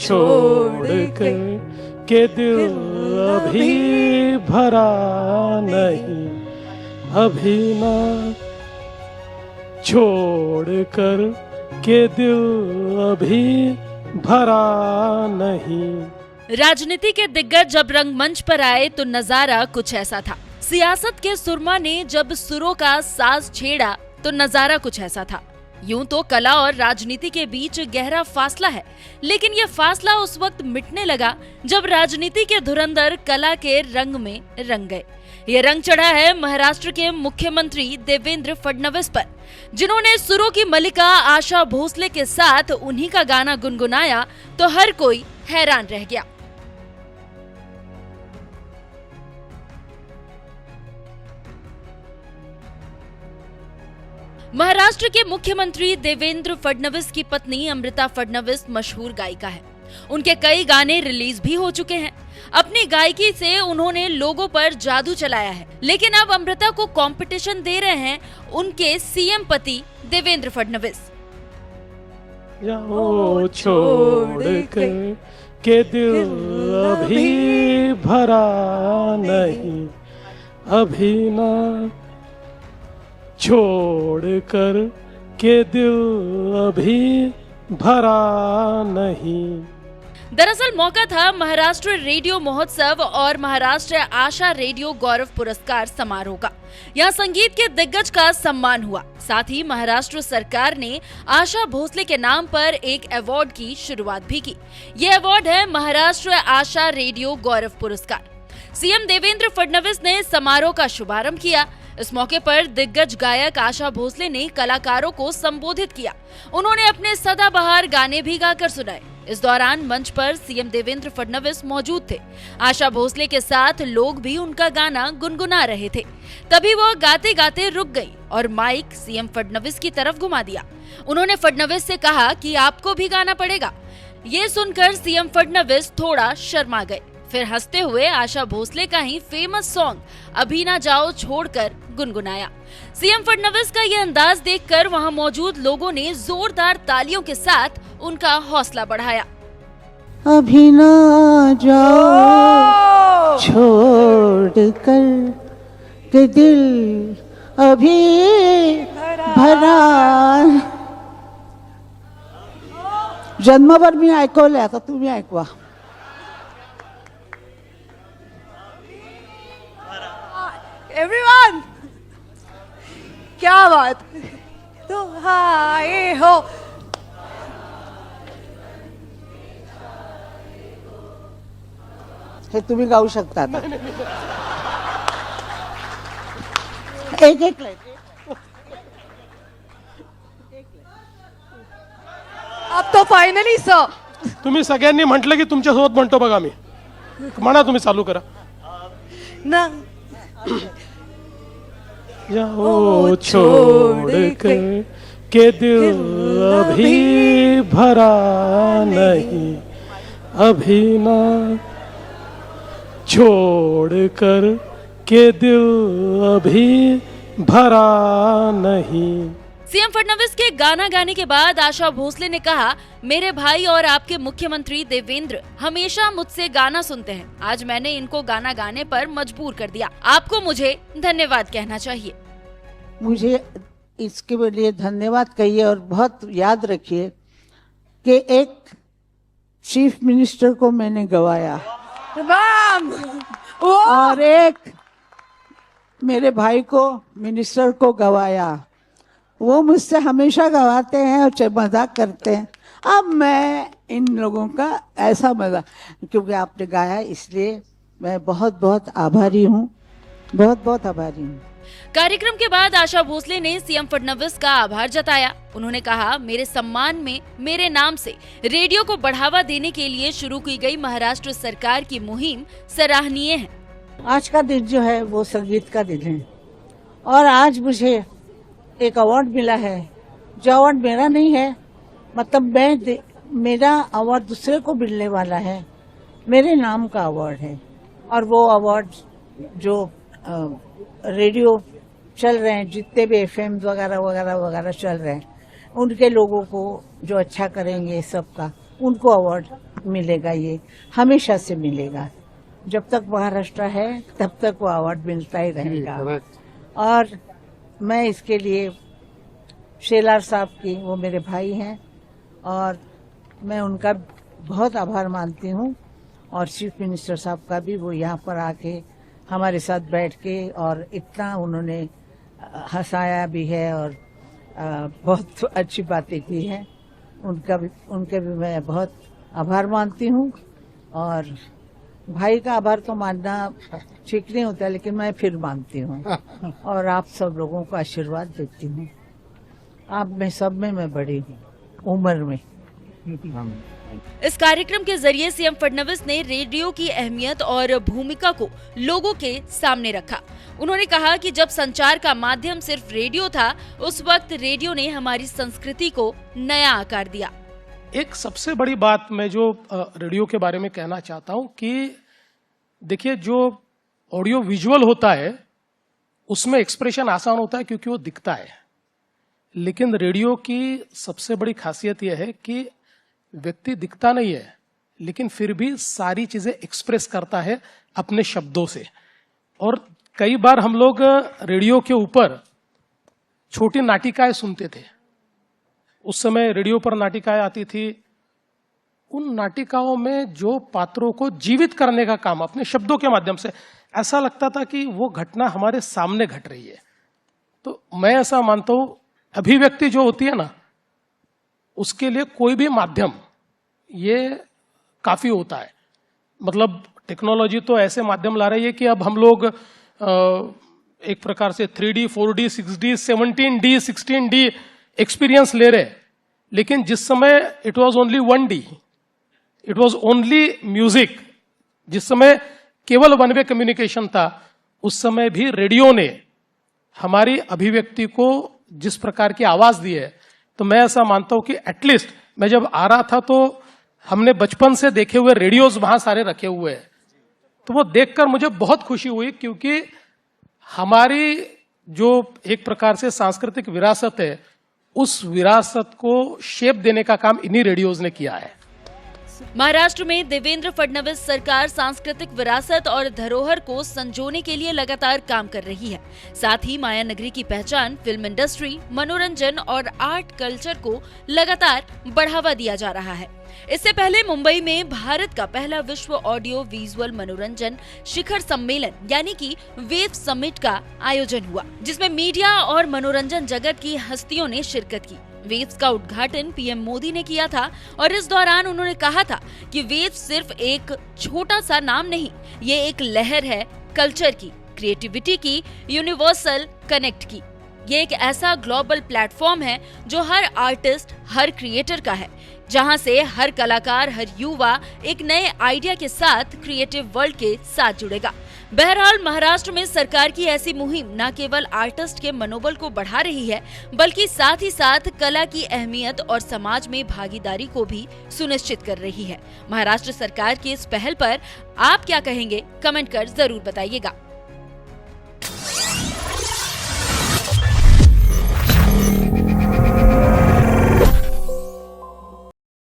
छोड़ कर के दिल अभी भरा नहीं, अभी ना छोड़ कर के दिल अभी भरा नहीं। राजनीति के दिग्गज जब रंगमंच पर आए तो नजारा कुछ ऐसा था। सियासत के सुरमा ने जब सुरों का साज छेड़ा तो नजारा कुछ ऐसा था। यूं तो कला और राजनीति के बीच गहरा फासला है, लेकिन यह फासला उस वक्त मिटने लगा जब राजनीति के धुरंधर कला के रंग में रंग गए। ये रंग चढ़ा है महाराष्ट्र के मुख्यमंत्री देवेंद्र फडणवीस पर, जिन्होंने सुरों की मलिका आशा भोसले के साथ उन्हीं का गाना गुनगुनाया तो हर कोई हैरान रह गया। महाराष्ट्र के मुख्यमंत्री देवेंद्र फडणवीस की पत्नी अमृता फडणवीस मशहूर गायिका है। उनके कई गाने रिलीज भी हो चुके हैं। अपनी गायकी से उन्होंने लोगों पर जादू चलाया है, लेकिन अब अमृता को कंपटीशन दे रहे हैं उनके सीएम पति देवेंद्र फडणवीस। जाओ छोड़ कर के दिल अभी भरा नहीं, अभी ना छोड़ कर के दिल अभी भरा नहीं। दरअसल मौका था महाराष्ट्र रेडियो महोत्सव और महाराष्ट्र आशा रेडियो गौरव पुरस्कार समारोह का। यहाँ संगीत के दिग्गज का सम्मान हुआ। साथ ही महाराष्ट्र सरकार ने आशा भोसले के नाम पर एक अवार्ड की शुरुआत भी की। ये अवार्ड है महाराष्ट्र आशा रेडियो गौरव पुरस्कार। सीएम देवेंद्र फडणवीस ने समारोह का शुभारंभ किया। इस मौके पर दिग्गज गायक आशा भोसले ने कलाकारों को संबोधित किया। उन्होंने अपने सदाबहार गाने भी गाकर सुनाए। इस दौरान मंच पर सीएम देवेंद्र फडणवीस मौजूद थे। आशा भोसले के साथ लोग भी उनका गाना गुनगुना रहे थे। तभी वो गाते गाते रुक गई और माइक सीएम फडणवीस की तरफ घुमा दिया। उन्होंने फडणवीस से कहा कि आपको भी गाना पड़ेगा। ये सुनकर सीएम फडणवीस थोड़ा शर्मा गए। फिर हंसते हुए आशा भोसले का ही फेमस सॉन्ग अभी ना जाओ छोड़कर गुनगुनाया। सीएम फडणवीस का ये अंदाज देखकर वहां मौजूद लोगों ने जोरदार तालियों के साथ उनका हौसला बढ़ाया। अभी ना जाओ छोड़कर के दिल अभी भरा। जन्मभर मी ऐकवलंय, आता तुम्ही ऐकवा। एवरीवन, क्या बात। तो हाय हो, हे तुम्ही गाऊ शकता आता। एक एक लाईन। अब तो फायनली सर तुम्ही सगळ्यांनी म्हटलं की तुमच्यासोबत म्हणतो बघा मी। म्हणा तुम्ही, चालू करा ना। जाओ छोड़ कर के दिल अभी भरा नहीं, अभी ना छोड़ कर के दिल अभी भरा नहीं। सीएम फडणवीस के गाना गाने के बाद आशा भोसले ने कहा, मेरे भाई और आपके मुख्यमंत्री देवेंद्र हमेशा मुझसे गाना सुनते हैं। आज मैंने इनको गाना गाने पर मजबूर कर दिया। आपको मुझे धन्यवाद कहना चाहिए। मुझे इसके लिए धन्यवाद कहिए और बहुत याद रखिए कि एक चीफ मिनिस्टर को मैंने गवाया और एक मेरे भाई को मिनिस्टर को गवाया। वो मुझसे हमेशा गवाते हैं और मजाक करते हैं। अब मैं इन लोगों का ऐसा मजाक, क्योंकि आपने गाया इसलिए मैं बहुत बहुत आभारी हूँ, बहुत बहुत आभारी हूँ। कार्यक्रम के बाद आशा भोसले ने सीएम फडणवीस का आभार जताया। उन्होंने कहा, मेरे सम्मान में मेरे नाम से रेडियो को बढ़ावा देने के लिए शुरू की गई महाराष्ट्र सरकार की मुहिम सराहनीय है। आज का दिन जो है वो संगीत का दिन है और आज मुझे एक अवार्ड मिला है जो अवार्ड मेरा नहीं है, मतलब मेरा अवार्ड दूसरे को मिलने वाला है। मेरे नाम का अवार्ड है और वो अवार्ड जो रेडियो चल रहे हैं, जितने भी एफएम वगैरह वगैरह वगैरह चल रहे हैं, उनके लोगों को जो अच्छा करेंगे सबका, उनको अवार्ड मिलेगा। ये हमेशा से मिलेगा, जब तक महाराष्ट्र है तब तक वो अवार्ड मिलता ही रहेगा। और मैं इसके लिए शेलार साहब की, वो मेरे भाई हैं और मैं उनका बहुत आभार मानती हूँ, और चीफ मिनिस्टर साहब का भी, वो यहाँ पर आके हमारे साथ बैठ के और इतना उन्होंने हंसाया भी है और बहुत अच्छी बातें की हैं। उनके भी मैं बहुत आभार मानती हूँ। और भाई का आभार तो मानना ठीक नहीं होता, लेकिन मैं फिर मानती हूँ और आप सब लोगों को आशीर्वाद देती हूँ। आप में सब में मैं बड़ी हूँ उम्र में। इस कार्यक्रम के जरिए सीएम फडणवीस ने रेडियो की अहमियत और भूमिका को लोगों के सामने रखा। उन्होंने कहा कि जब संचार का माध्यम सिर्फ रेडियो था, उस वक्त रेडियो ने हमारी संस्कृति को नया आकार दिया। एक सबसे बड़ी बात मैं जो रेडियो के बारे में कहना चाहता हूं कि देखिए, जो ऑडियो विजुअल होता है उसमें एक्सप्रेशन आसान होता है क्योंकि वो दिखता है, लेकिन रेडियो की सबसे बड़ी खासियत यह है कि व्यक्ति दिखता नहीं है, लेकिन फिर भी सारी चीजें एक्सप्रेस करता है अपने शब्दों से। और कई बार हम लोग रेडियो के ऊपर छोटी नाटिकाएं सुनते थे। उस समय रेडियो पर नाटिकाएं आती थी। उन नाटिकाओं में जो पात्रों को जीवित करने का काम अपने शब्दों के माध्यम से, ऐसा लगता था कि वो घटना हमारे सामने घट रही है। तो मैं ऐसा मानता हूं, अभिव्यक्ति जो होती है ना, उसके लिए कोई भी माध्यम ये काफी होता है। मतलब टेक्नोलॉजी तो ऐसे माध्यम ला रही है कि अब हम लोग एक प्रकार से 3D, 4D, 6D, 17D, 16D experience ले रहे, लेकिन जिस समय it was only 1D, it was only music, जिस समय केवल वन वे कम्युनिकेशन था, उस समय भी रेडियो ने हमारी अभिव्यक्ति को जिस प्रकार की आवाज दी है, तो मैं ऐसा मानता हूं कि एटलीस्ट मैं जब आ रहा था तो हमने बचपन से देखे हुए रेडियोज वहां सारे रखे हुए हैं, तो वो देखकर मुझे बहुत खुशी हुई, क्योंकि हमारी जो एक प्रकार से सांस्कृतिक विरासत है, उस विरासत को शेप देने का काम इन्हीं रेडियोज ने किया है। महाराष्ट्र में देवेंद्र फडणवीस सरकार सांस्कृतिक विरासत और धरोहर को संजोने के लिए लगातार काम कर रही है। साथ ही माया नगरी की पहचान फिल्म इंडस्ट्री, मनोरंजन और आर्ट कल्चर को लगातार बढ़ावा दिया जा रहा है। इससे पहले मुंबई में भारत का पहला विश्व ऑडियो विजुअल मनोरंजन शिखर सम्मेलन यानी कि वेव समिट का आयोजन हुआ, जिसमें मीडिया और मनोरंजन जगत की हस्तियों ने शिरकत की। वेव्स का उद्घाटन पीएम मोदी ने किया था और इस दौरान उन्होंने कहा था कि वेव्स सिर्फ एक छोटा सा नाम नहीं, ये एक लहर है कल्चर की, क्रिएटिविटी की, यूनिवर्सल कनेक्ट की। ये एक ऐसा ग्लोबल प्लेटफॉर्म है जो हर आर्टिस्ट, हर क्रिएटर का है, जहां से हर कलाकार, हर युवा एक नए आइडिया के साथ क्रिएटिव वर्ल्ड के साथ जुड़ेगा। बहरहाल महाराष्ट्र में सरकार की ऐसी मुहिम न केवल आर्टिस्ट के मनोबल को बढ़ा रही है, बल्कि साथ ही साथ कला की अहमियत और समाज में भागीदारी को भी सुनिश्चित कर रही है। महाराष्ट्र सरकार की इस पहल पर आप क्या कहेंगे, कमेंट कर जरूर बताइएगा।